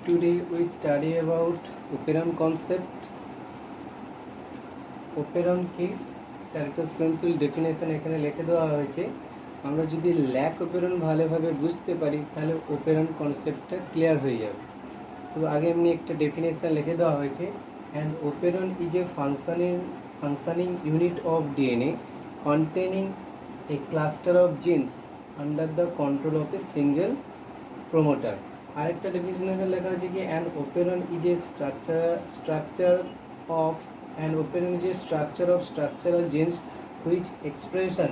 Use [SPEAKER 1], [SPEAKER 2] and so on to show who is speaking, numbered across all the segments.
[SPEAKER 1] Today we study about operon concept. Operon কি তার একটা সিম্পল ডেফিনেশন এখানে লিখে দেওয়া হয়েছে। আমরা যদি ল্যাক ওপেরন ভালোভাবে বুঝতে পারি তাহলে ওপেরন কনসেপ্টটা ক্লিয়ার হয়ে যাবে। তো আগে এমনি একটা ডেফিনেশন লিখে দেওয়া হয়েছে, an operon is a functioning unit of DNA containing a cluster of genes under the control of a single promoter. আরেকটা ডেফিনেশন লেখা আছে কি an operon is a structure of structural genes which expression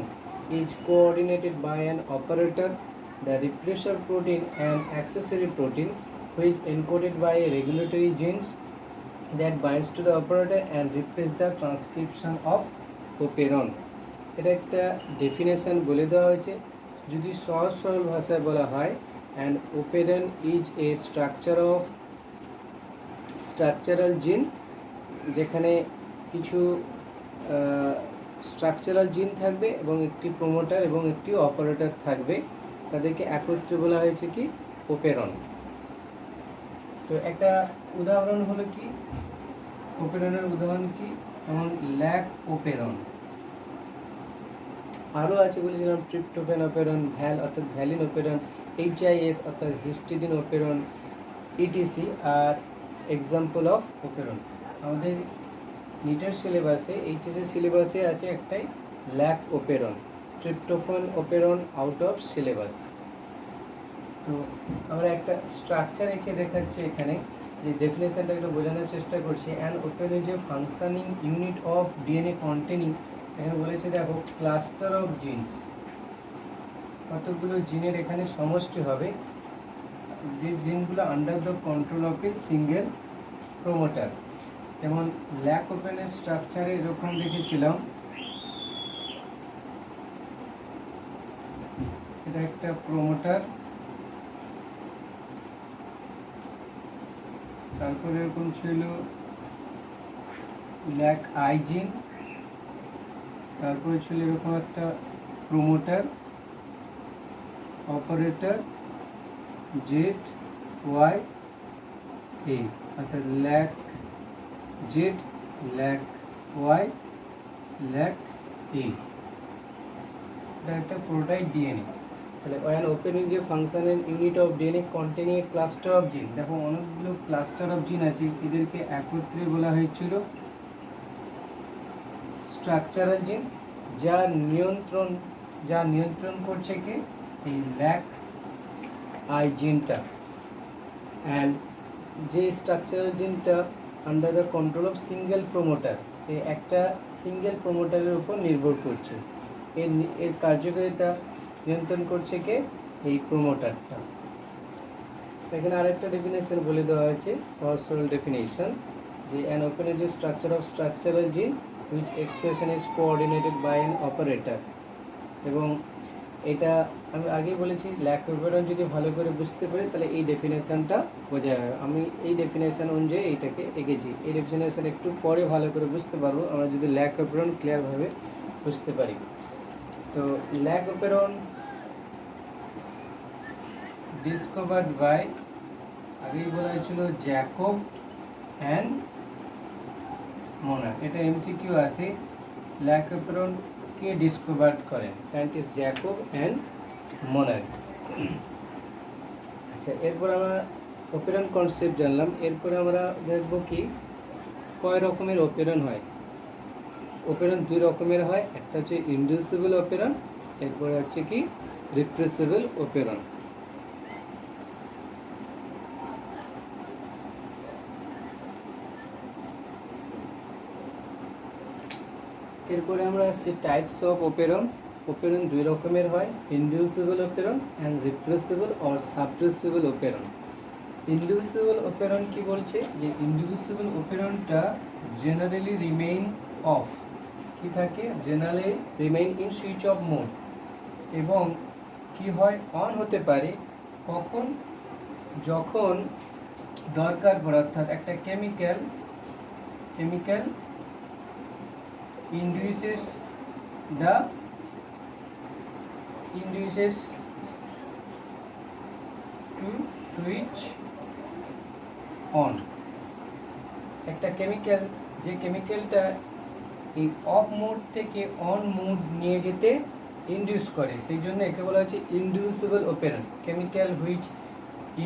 [SPEAKER 1] is coordinated by an operator, the repressor protein and accessory protein which encoded by a regulatory genes that binds to the operator and repress the transcription of operon. এটা একটা definition বলে দেওয়া হয়েছে। যদি সহজ সরল ভাষায় বলা হয়, and operon is a structural gene যেখানে কিছু স্ট্রাকচারাল জিন থাকবে এবং একটি প্রোমোটার এবং একটি অপারেটর থাকবে, তাদেরকে একত্রে বলা হয়েছে কি ওপেরন। তো একটা উদাহরণ হলো কি ওপেরনের উদাহরণ কি, যেমন ল্যাক ওপেরন। আরও আছে বলেছিলাম ট্রিপ্টোফ্যান ওপেরন, ভ্যাল অর্থাৎ ভ্যালিন ওপেরন, HIS অর্থাৎ histidine operon, etc are example of operon. আমাদের নিটের সিলেবাসে এইচএসএ সিলেবাসে আছে একটাই lac operon, tryptophan operon out of syllabus. তো আমরা একটা স্ট্রাকচার এঁকে দেখাচ্ছি এখানে, যে ডেফিনেশনটা একটু বোঝানোর চেষ্টা করছি। An operon is a functioning unit of DNA containing, এখানে বলেছে দেখো ক্লাস্টার অফ জিনস, কতগুলো জিনের এখানে সমষ্টি হবে, যে জিনগুলো under the control of a single promoter. যেমন ল্যাক ওপেনের স্ট্রাকচারে এরকম দেখেছিলাম, এটা একটা প্রোমোটার, তারপর এরকম ছিল ল্যাক আই জিন, তারপরে ছিল এরকম একটা promoter, operator, Z Y A, অর্থাৎ lac Z, lac Y, lac A. এটা একটা পুরোটাই ডিএনএ। তাহলে অ্যান ওপেনিং যে functional unit of DNA containing a cluster of gene, দেখো অনেকগুলো ক্লাস্টার অফ জিন আছে, এদেরকে একত্রে বলা হয়েছিল স্ট্রাকচারাল জিন, যা নিয়ন্ত্রণ করছে কি এই ল্যাক আই জিনটা। অ্যান্ড যে স্ট্রাকচারাল জিনটা under the control of single promoter, এই একটা সিঙ্গেল প্রোমোটারের উপর নির্ভর করছে, এর কার্যকারিতা নিয়ন্ত্রণ করছে কে এই প্রোমোটারটা। এখানে আরেকটা ডেফিনেশন বলে দেওয়া হয়েছে, সহজ সরল ডেফিনেশন, যে an operon is a structure of structural gene which expression is coordinated by an operator. এবং এটা আমি আগেই বলেছি, ল্যাক ওপেরন যদি ভালো করে বুঝতে পারি তাহলে এই ডেফিনেশনটা বোঝা যাবে। আমি এই ডেফিনেশন অনুযায়ী এইটাকে এঁকেছি, এই ডেফিনেশন একটু পরে ভালো করে বুঝতে পারবো আমরা যদি ল্যাক ওপেরন ক্লিয়ারভাবে বুঝতে পারি। তো ল্যাক ওপেরন ডিসকভার্ড বাই, আগেই বলা হয়েছিল জ্যাকব অ্যান্ড মোনার। এটা এমসিকিউ আছে, ল্যাক ওপেরন কে ডিসকভার করেন? Scientist Jacob and Monod. আচ্ছা, এরপর আমরা ওপেরন কনসেপ্ট জানলাম। এরপরে আমরা দেখব কি কয় রকমের ওপেরন হয়। ওপেরন দুই রকমের হয়, একটা হচ্ছে ইনডিউসিবল ওপেরন, এরপরে হচ্ছে কি রিপ্রেসিবল ওপেরন। এরপরে আমরা আসছি টাইপস অফ ওপেরন। ওপেরন দুই রকমের হয়, inducible operon and repressible or suppressible operon. Inducible operon কি বলছে, যে ইনডিউসিবল ওপেরনটা জেনারেলি রিমেইন অফ, কি থাকে generally remain in switch off mode, এবং কি হয় অন হতে পারে কখন, যখন দরকার পড়ে, অর্থাৎ একটা chemical induces to switch on. একটা কেমিক্যাল, যে কেমিক্যালটা এই অফ মোড থেকে অন মোড নিয়ে যেতে ইন্ডিউস করে, সেই জন্য একে বলা হচ্ছে inducible operon. Chemical which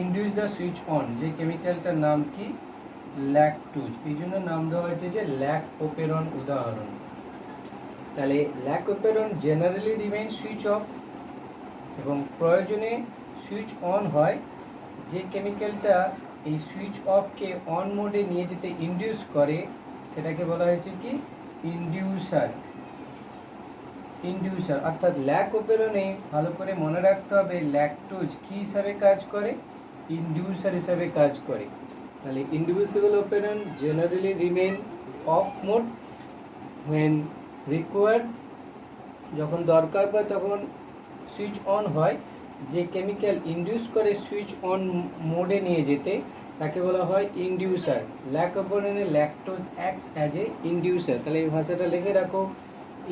[SPEAKER 1] induce the switch on, যে কেমিক্যালটার নাম কি ল্যাকটোজ, এই জন্য নাম দেওয়া হয়েছে যে ল্যাকোপেরন উদাহরণ। তাহলে ল্যাকোপেরন জেনারেলি রিমেইন সুইচ অফ, এবং প্রয়োজনে সুইচ অন হয়। যে কেমিক্যালটা এই সুইচ অফকে অন মোডে নিয়ে যেতে ইন্ডিউস করে সেটাকে বলা হয়েছে কি ইন্ডিউসার। ইন্ডিউসার অর্থাৎ ল্যাকোপেরনে ভালো করে মনে রাখতে হবে ল্যাকটোজ কি হিসাবে কাজ করে, ইন্ডিউসার হিসাবে কাজ করে। তাহলে inducible operon generally remain off mode when required, যখন দরকার পড়ে তখন সুইচ অন হয়। যে কেমিক্যাল ইন্ডিউস করে সুইচ অন মোডে নিয়ে যেতে তাকে বলা হয় ইন্ডিউসার। ল্যাকোপেরনে lactose acts as a inducer. তাহলে এই ভাষাটা লিখে রাখো,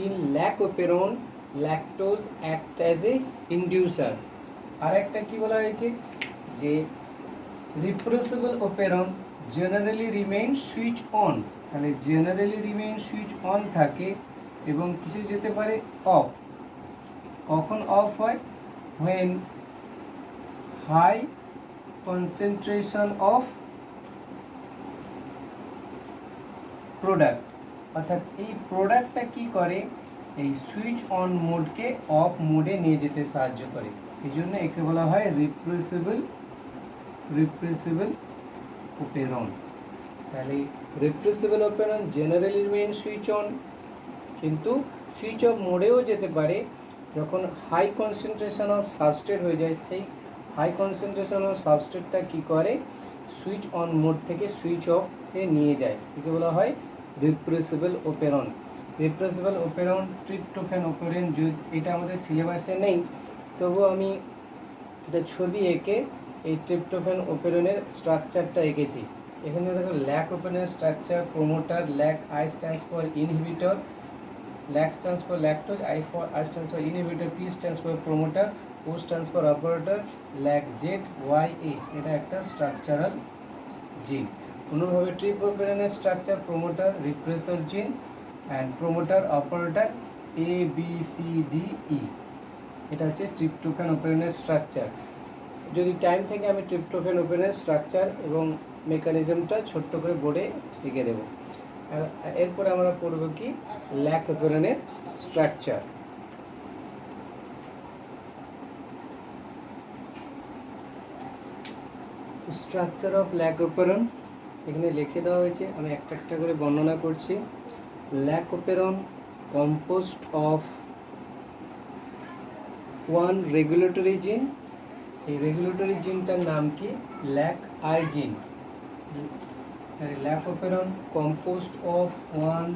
[SPEAKER 1] in lac operon lactose act as a inducer. আর একটা কি বলা হয়েছে যে repressible operon generally remain switch on. তাহলে জেনারেলি রিমেইন সুইচ অন থাকে এবং কিছু যেতে পারে অফ। কখন অফ হয়? when high concentration of product, অর্থাৎ এই প্রোডাক্টটা কি করে এই সুইচ অন মোডকে অফ মোডে নিয়ে যেতে সাহায্য করে, এই জন্য একে বলা হয় রিপ্রেসিবল অপারেন্ট। তাহলে repressible operon generally remain switch on, কিন্তু সুইচ অফ মোডেও যেতে পারে যখন হাই কনসেন্ট্রেশন অফ সাবস্ট্রেট হয়ে যায়। সেই হাই কনসেন্ট্রেশন অফ সাবস্ট্রেটটা কি করে সুইচ অন মোড থেকে সুইচ অফে নিয়ে যায়, একে বলা হয় repressible operant. রিপ্রেসিবল operant tryptophan operant, এটা আমাদের সিলেবাসে নেই, তবুও আমি একটা ছবি এঁকে এই ট্রিপ্টোফ্যান অপারেন্টের স্ট্রাকচারটা এঁকেছি। এখানে দেখো ল্যাকোপেরনের structure, promoter, lac I stands for inhibitor, LAC stands for lactose, I stands for inhibitor, P stands for promoter, O stands for operator, LAC Z Y A, এটা একটা স্ট্রাকচারাল জিন। অনুভাবে ট্রিপ্টোফ্যানের স্ট্রাকচার প্রোমোটার রিপ্রেসর জিন and promoter operator ABCDE, এটা হচ্ছে tryptophan অপারেন্টের structure. যদি time থেকে আমি tryptophan অপারেন্টের structure এবং মেকানিজমটা ছোট্ট করে বোর্ডে লিখে দেবো। এরপরে আমরা পড়ব কি ল্যাকোপেরনের স্ট্রাকচার। স্ট্রাকচার অফ ল্যাকোপেরন এখানে লিখে দেওয়া হয়েছে, আমি একটা একটা করে বর্ণনা করছি। ল্যাকোপেরন কম্পোজড অফ ওয়ান রেগুলেটরি জিন, সেই রেগুলেটরি জিনটার নাম কি ল্যাক আই জিন। ল্যাকোপেরন composed of one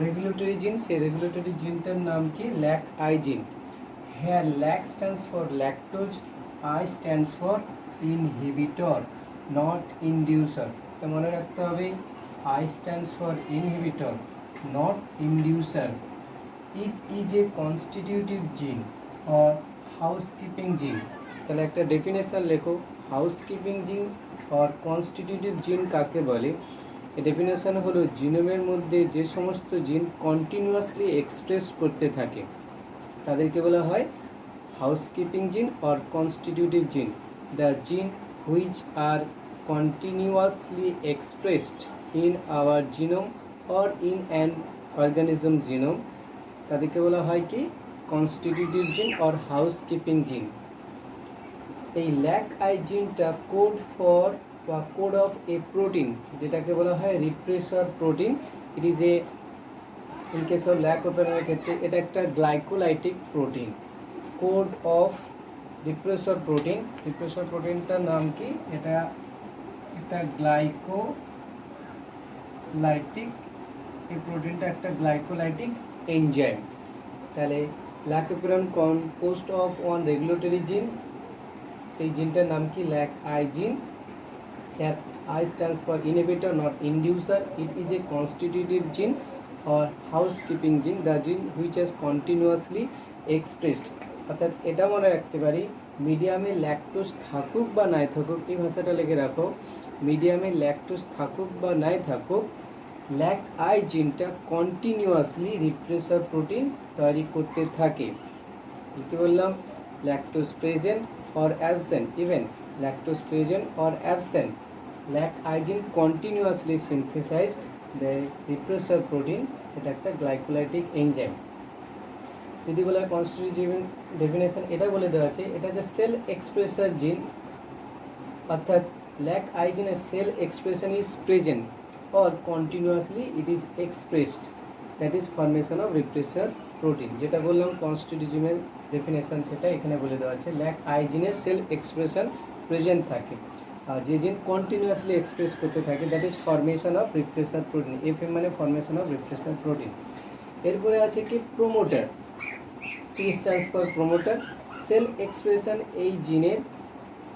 [SPEAKER 1] regulatory gene, সেই রেগুলেটরি জিনটার নাম কি ল্যাক আই জিন। Here LAC stands for lactose, I stands for inhibitor, not inducer। তো মনে রাখতে হবে I stands for inhibitor, not inducer. It is a constitutive gene or housekeeping gene। তাহলে একটা ডেফিনেশন লেখো, হাউসকিপিং জিন অর কনস্টিটিউটিভ জিন কাকে বলে? এই ডেফিনেশন হলো জিনোমের মধ্যে যে সমস্ত জিন কন্টিনিউয়াসলি এক্সপ্রেস করতে থাকে তাদেরকে বলা হয় হাউসকিপিং জিন অর কনস্টিটিউটিভ জিন। দ্য জিন which are continuously expressed in our genome or in an organism genome, তাদেরকে বলা হয় কি constitutive gene or housekeeping gene. এই ল্যাক আই জিনটা কোড ফর বা কোড অফ এ প্রোটিন, যেটাকে বলা হয় repressor protein. It is a in case of ল্যাকোপেরনের ক্ষেত্রে এটা একটা glycolytic protein. Code of repressor protein, repressor প্রোটিনটার নাম কি? এটা একটা গ্লাইকোলাইটিক, এই প্রোটিনটা একটা গ্লাইকোলাইটিক এনজাইম। তাহলে ল্যাকোপেরন কম্পোজড অফ ওয়ান রেগুলেটরি জিন, সেই জিনটার নাম কি ল্যাক আই জিন। Here I stands for inhibitor, not inducer. It is a constitutive gene or housekeeping gene, the gene which is continuously expressed। অর্থাৎ এটা মনে রাখতে পারি মিডিয়ামে ল্যাকটোজ থাকুক বা নাই থাকুক, এই ভাষাটা লিখে রাখো, মিডিয়ামে ল্যাকটোজ থাকুক বা নাই থাকুক, ল্যাক আই জিনটা কন্টিনিউয়াসলি রিপ্রেসার প্রোটিন তৈরি করতে থাকে। কি বললাম? Lactose present or absent, even lactose present or absent, lac I gene continuously synthesized the repressor protein, এটা একটা গ্লাইকোলাইটিক এনজাইম। যদি বলা হয় কনস্টিটিউটিভ ডেফিনেশন, এটা বলে দেওয়া আছে, এটা যে সেল এক্সপ্রেসার জিন, অর্থাৎ ল্যাক আই জিনের sell expression is present or continuously it is expressed, that is formation of repressor protein। যেটা বললাম কনস্টিটিউটিভ ডেফিনেশন, সেটা এখানে বলে দেওয়া আছে, ল্যাক আই জিনের সেল এক্সপ্রেশন প্রেজেন্ট থাকে, আর যে জিন কন্টিনিউয়াসলি এক্সপ্রেস করতে থাকে, that is formation of repressor protein. FM মানে ফরমেশন অফ রিপ্রেসার প্রোটিন। এরপরে আছে কি promoter, T stands for promoter. Self expression এই জিনের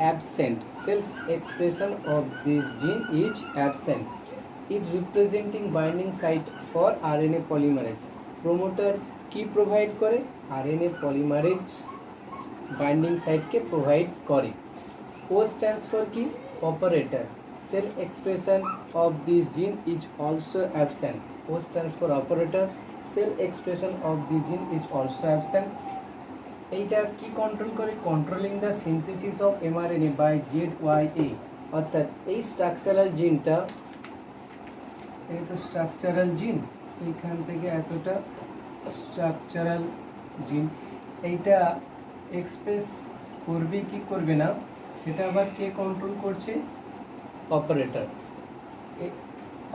[SPEAKER 1] absent, self's expression of this gene is absent, it representing binding site for RNA polymerase। Promoter কি provide করে? RNA polymerase binding সাইটকে provide করে। O stands for কি? Operator. Self expression of this gene is also absent. O stands for operator, self expression of this gene is also absent. এইটা কি control করে? Controlling the synthesis of mRNA by ZYA, অর্থাৎ এই structural জিনটা, এই তো structural জিন, এইখান থেকে এতটা স্ট্রাকচারাল জিন, এইটা এক্সপ্রেস করবে কি করবে না, সেটা আবার কে কন্ট্রোল করছে? অপারেটর।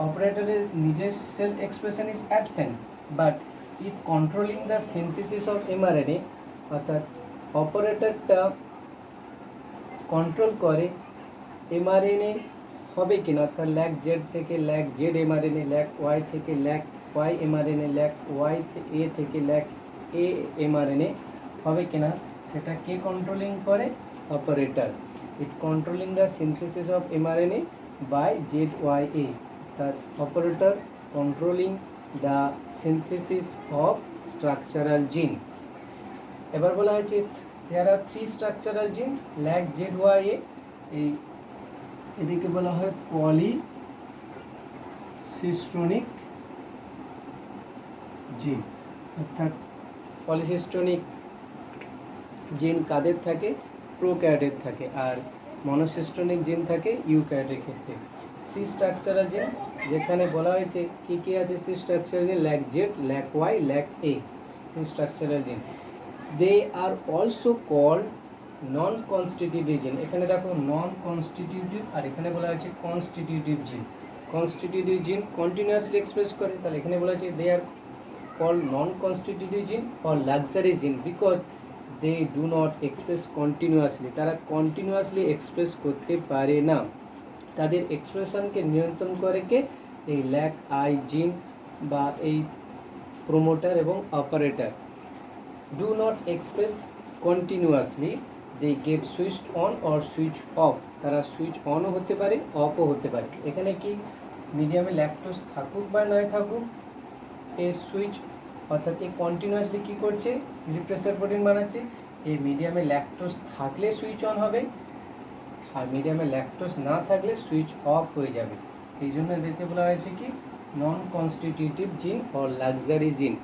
[SPEAKER 1] অপারেটরের নিজের self expression is absent, but it controlling the synthesis of mRNA, অর্থাৎ অপারেটরটা কন্ট্রোল করে mRNA হবে কিনা, অর্থাৎ ল্যাক জেড থেকে lac Z mRNA, lac Y থেকে lac Y mRNA, lac Y A থেকে ল্যাক এ mRNA হবে কিনা, সেটা কে কন্ট্রোলিং করে? Operator. It controlling the synthesis of mRNA by ZYA, অর্থাৎ operator controlling the synthesis of structural gene. এবার বলা হয়েছে there R 3 structural gene, lack ZYA, এই এদিকে বলা হয় পলিসিস্টোনিক জিন, অর্থাৎ পলিসিস্টোনিক জিন কাদের থাকে? প্রোক্যারিওটের থাকে, আর মনোসিস্টোনিক জিন থাকে ইউক্যারিওটের ক্ষেত্রে। 3 স্ট্রাকচারাল জিন, যেখানে বলা হয়েছে কি কি আছে 3 structural gene, lac Z, lac Y, lac A, 3 structural gene. They are also called non constitutive gene. এখানে দেখো নন কনস্টিটিউটিভ, আর এখানে বলা হয়েছে কনস্টিটিউটিভ জিন। কনস্টিটিউটিভ জিন কন্টিনিউয়াসলি এক্সপ্রেস করে, তাহলে এখানে বলা হয়েছে they are called non constitutive gene or luxury gene because they do not express continuously, তারা কন্টিনিউয়াসলি এক্সপ্রেস করতে পারে না। তাদের এক্সপ্রেশনকে নিয়ন্ত্রণ করে কে? এই ল্যাক আই জিন বা এই প্রোমোটার এবং operator. Do not express continuously, they get switched on or switch off, তারা সুইচ অনও হতে পারে, অফও হতে পারে। এখানে কি মিডিয়ামে ল্যাকটোজ থাকুক বা নাই থাকুক, এই সুইচ, অর্থাৎ এই কন্টিনিউয়াসলি কী করছে? রিপ্রেসার প্রোটিন বানাচ্ছে। এই মিডিয়ামে ল্যাকটোজ থাকলে সুইচ অন হবে, আর মিডিয়ামে ল্যাকটোজ না থাকলে সুইচ অফ হয়ে যাবে। এই জন্য এদেরকে বলা হয়েছে কি নন কনস্টিটিউটিভ জিন অর লাক্সারি জিন।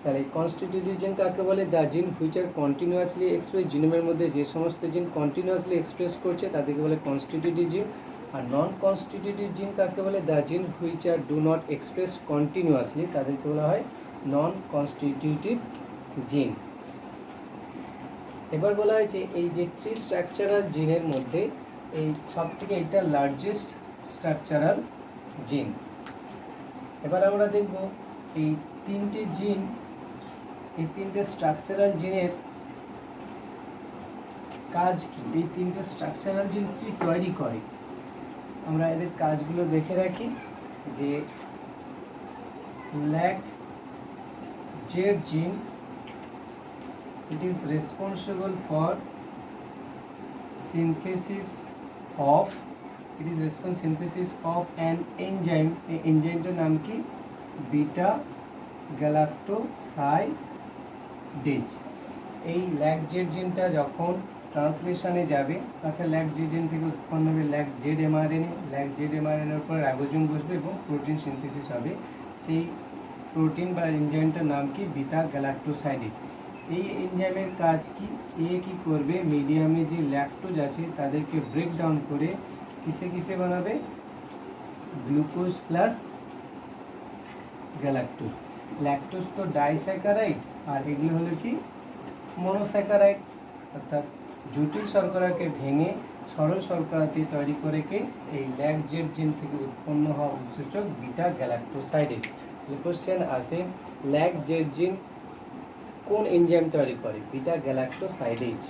[SPEAKER 1] তাহলে কনস্টিটিউটিভ জিন কাকে বলে? দ্য জিন হুইচ আর কন্টিনিউয়াসলি এক্সপ্রেস, জিনোমের মধ্যে যে সমস্ত জিন কন্টিনিউয়াসলি এক্সপ্রেস করছে তাদেরকে বলে কনস্টিটিউটিভ জিন। আর নন কনস্টিটিউটিভ জিন কাকে বলে? দ্য জিন which are do not express continuously, তাদেরকে বলা হয় নন কনস্টিটিউটিভ জিন। এবার বলা হয়েছে এই যে 3 স্ট্রাকচারাল জিনের মধ্যে এই সব থেকে এটা লার্জেস্ট স্ট্রাকচারাল জিন। এবার আমরা দেখব এই 3টে জিন, এই 3টে স্ট্রাকচারাল জিনের কাজ কি, এই 3টে স্ট্রাকচারাল জিন কি তৈরি করে। আমরা এদের কাজগুলো দেখে রাখি যে ল্যাক জেড জিন, it is responsible for synthesis of an enzyme, সেই এনজাইমটার নাম কি? Beta galactosidase. এই ল্যাক জেড জিনটা যখন ট্রান্সলেশনে যাবে, অর্থাৎ ল্যাক জেড জিন থেকে উৎপন্ন হবে lac Z mRNA, lac Z এমআরএনএর উপর রাইবোজোম বসবে এবং প্রোটিন সিনথেসিস হবে। সেই প্রোটিন বা এনজাইমটার নাম কি? Beta galactosidase. এই এনজাইমের কাজ কি? কি করবে, মিডিয়ামে যে ল্যাকটোজ আছে তাদেরকে ব্রেক ডাউন করে কিসে কিসে বানাবে? Glucose plus galactose. ল্যাকটোজ তো ডাইস্যাকারাইড, আর এগুলো হলো কি? মনোস্যাকারাইড। অর্থাৎ জটিল শর্করাকে ভেঙে সরল শর্করাতে তৈরি করে কে? এই ল্যাক জেড জিন থেকে উৎপন্ন হওয়া উৎসেচক বিটা গ্যালাক্টোসাইডেজ। কোশ্চেন আসে, ল্যাক জেড জিন কোন এনজাইম তৈরি করে? Beta galactosidase.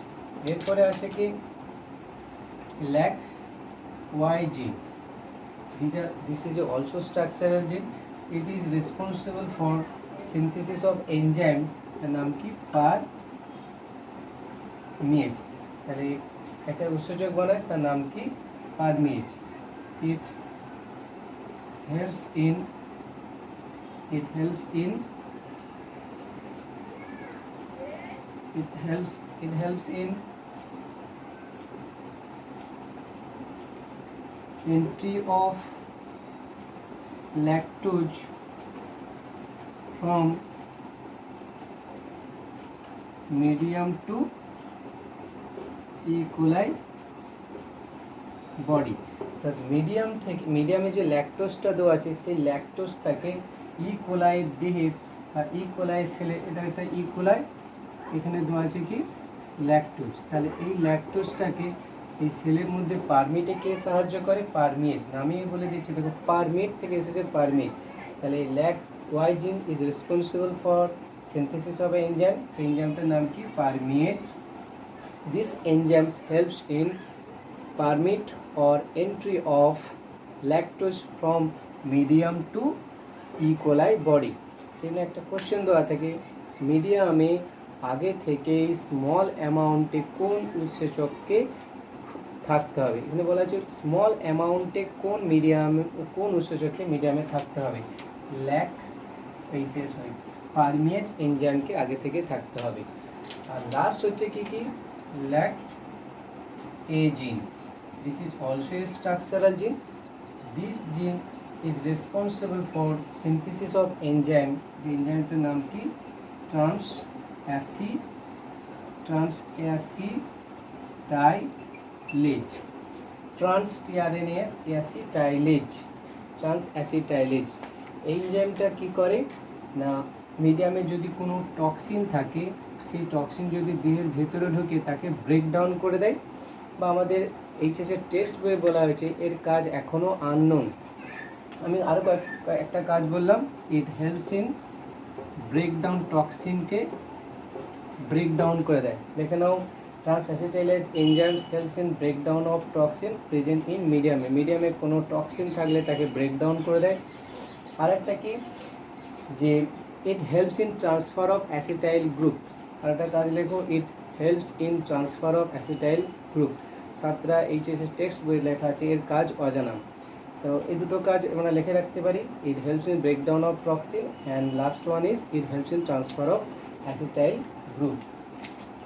[SPEAKER 1] এরপরে আছে কি? ল্যাক ওয়াই জিন। This is also structural gene. It is responsible for synthesis of enzyme, তার নাম কি? পারমিয়েজ। তাহলে একটা উৎসেচক বানায়, তার নাম কি? পারমিয়েজ। It helps in entry of lactose from medium to E. coli body. অর্থাৎ মিডিয়ামে যে ল্যাকটোজটা দেওয়া আছে সেই ল্যাকটোজটাকে ই কোলাইয়ের দেহে বা ই কোলাই সেলে, এটা একটা ই কোলাই, এখানে দেওয়া আছে কি? ল্যাকটোজ। তাহলে এই ল্যাকটোজটাকে এই সেলের মধ্যে পারমিটে কে সাহায্য করে? পারমিয়েজ। নামিয়ে বলে দিচ্ছি, দেখো পারমিট থেকে এসেছে পারমিয়েজ। তাহলে এই lac Y gene is responsible for synthesis of enzyme. সেই এনজাইমটার নাম কি? Permease. This enzymes helps in permit or entry of lactose from medium to E. coli body। সেখানে একটা কোশ্চেন দেওয়া থাকে, মিডিয়ামে আগে থেকে স্মল অ্যামাউন্টে কোন উৎসেচককে থাকতে হবে? এখানে বলা আছে স্মল অ্যামাউন্টে কোন উৎসেচককে মিডিয়ামে থাকতে হবে? পারমিয়েজ এনজাইমকে আগে থেকে থাকতে হবে। আর লাস্ট হচ্ছে কি? ল্যাক এ জিন। This is also a structural gene. This gene is responsible for synthesis of enzyme. The enzyme টার নাম কি? ট্রান্সঅ্যাসিটাইলেজ। এই এনজাইমটা কি করে না, মিডিয়ামে যদি কোনো টক্সিন থাকে, সেই টক্সিন যদি দেহের ভেতরে ঢোকে তাকে ব্রেক ডাউন করে দেয়, বা আমাদের এইচএসের টেক্সট বইয়ে বলা হয়েছে এর কাজ এখনও আননোন। আমি আরও একটা কাজ বললাম, it helps in break down, টক্সিনকে ব্রেক ডাউন করে দেয়। দেখে নাও, transacetylase enzymes helps in break down of toxin present in মিডিয়ামে কোনো টক্সিন থাকলে তাকে ব্রেক ডাউন করে দেয়। আরেকটা কি? যে ইট helps in transfer of acetyl group. আরেকটা কাজ লেখো, ইট helps in transfer of acetyl group. সাতটা এইচএসএস টেক্সট বই লেখা আছে, এর কাজ অজানা। তো এই দুটো কাজ আমরা লিখে রাখতে পারি, ইট helps in breakdown of toxin and last one is it helps in transfer of acetyl group.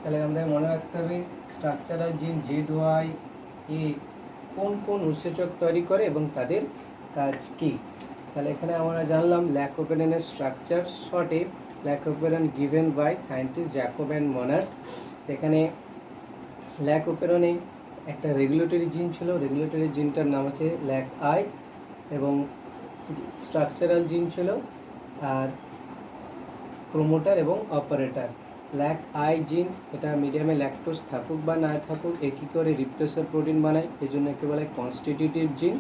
[SPEAKER 1] তাহলে আমাদের মনে রাখতে হবে স্ট্রাকচারাল জিন জেড ওয়াই এ কোন উৎসেচক তৈরি করে এবং তাদের কাজ কী। তাহলে এখানে আমরা জানলাম ল্যাকোপেরনের স্ট্রাকচার। শর্টে, lac operon given by scientist Jacob and Monod. এখানে ল্যাকোপেরনে একটা রেগুলেটরি জিন ছিল, রেগুলেটরি জিনটার নাম হচ্ছে ল্যাক আই, এবং স্ট্রাকচারাল জিন ছিল আর প্রোমোটার এবং অপারেটর। ল্যাক আই জিন, এটা মিডিয়ামে ল্যাকটোজ থাকুক বা না থাকুক একই করে রিপ্রেসর প্রোটিন বানায়, এই জন্য একে বলে কনস্টিটিউটিভ জিন।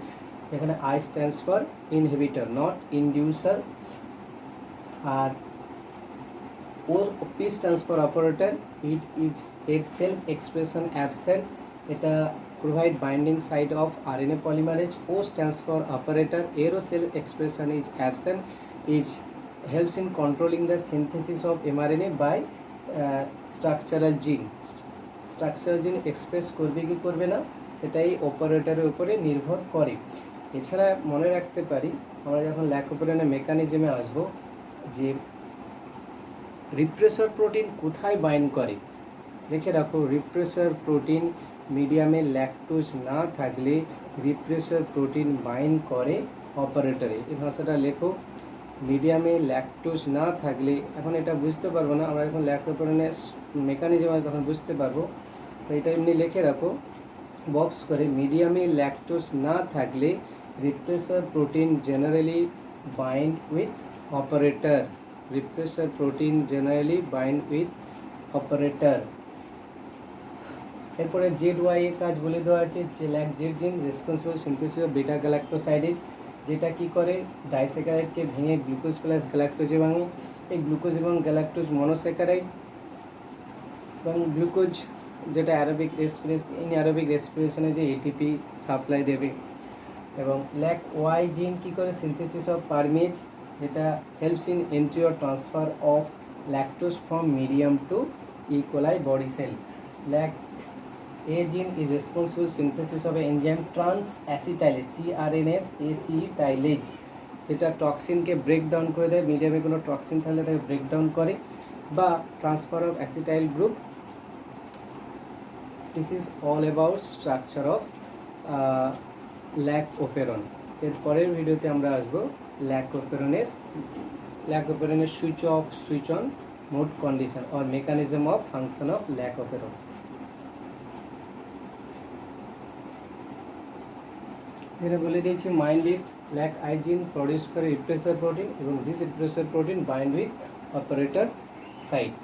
[SPEAKER 1] এখানে I stands for inhibitor, not inducer. আর O P stands for operator, it is এর সেলফ এক্সপ্রেশন অ্যাবসেন্ট, এটা provide binding site of RNA polymerase. O stands for operator, এরও self expression is absent, is helps in controlling the synthesis of mRNA by structural gene. Structural জিন express করবে কি করবে না সেটাই অপারেটরের উপরে নির্ভর করে। এছাড়া মনে রাখতে পারি আমরা যখন ল্যাকোপেরনের মেকানিজমে আসব, যে রিপ্রেসর প্রোটিন কোথায় বাইন্ড করে, লিখে রাখো, রিপ্রেসার প্রোটিন মিডিয়ামে ল্যাকটোজ না থাকলে রিপ্রেসার প্রোটিন বাইন্ড করে অপারেটরে। এই ভাষাটা লেখো, মিডিয়ামে ল্যাকটোজ না থাকলে, এখন এটা বুঝতে পারবো না, আমরা এখন ল্যাকটোপ্রোটিনের মেকানিজম আছে তখন বুঝতে পারবো। তো এটা এমনি লিখে রাখো বক্স করে, মিডিয়ামে ল্যাকটোজ না থাকলে repressor protein generally bind with operator, repressor protein generally bind with operator. এরপরে জেড ওয়াই এর কাজ বলে দেওয়া আছে, যে ল্যাক জেড জিন responsible synthesis of beta galactosidase, যেটা কি করে ডাইস্যাকারাইডকে ভেঙে গ্লুকোজ প্লাস গ্যালাক্টোজে ভাঙে। এই গ্লুকোজ এবং গ্যালাক্টোজ মনোস্যাকারাইড এবং গ্লুকোজ যেটা অ্যারোবিক ইনঅ্যারোবিক রেসপিরেশনে যে এটিপি সাপ্লাই দেবে। এবং ল্যাক ওয়াই জিন কী করে সিনথেসিস অফ পারমেজ, যেটা helps in entry or transfer of lactose from medium to E coli body cell. Lac A gene is responsible synthesis of enzyme trans acetylase TRNS acetylase, যেটা টক্সিনকে break down করে দেয়, মিডিয়ামে কোনো toxin থাকলে তাকে break down করে, বা transfer of acetyl group. This is all about structure of lac operon. এর পরের ভিডিওতে আমরা আসবো ল্যাকোপেরনের switch off, switch on, mode condition or mechanism of function of lac operon. এখানে বলে দিয়েছি minded lac I gene produce করে রিপ্রেসার প্রোটিন এবং this repressor protein bind with operator site.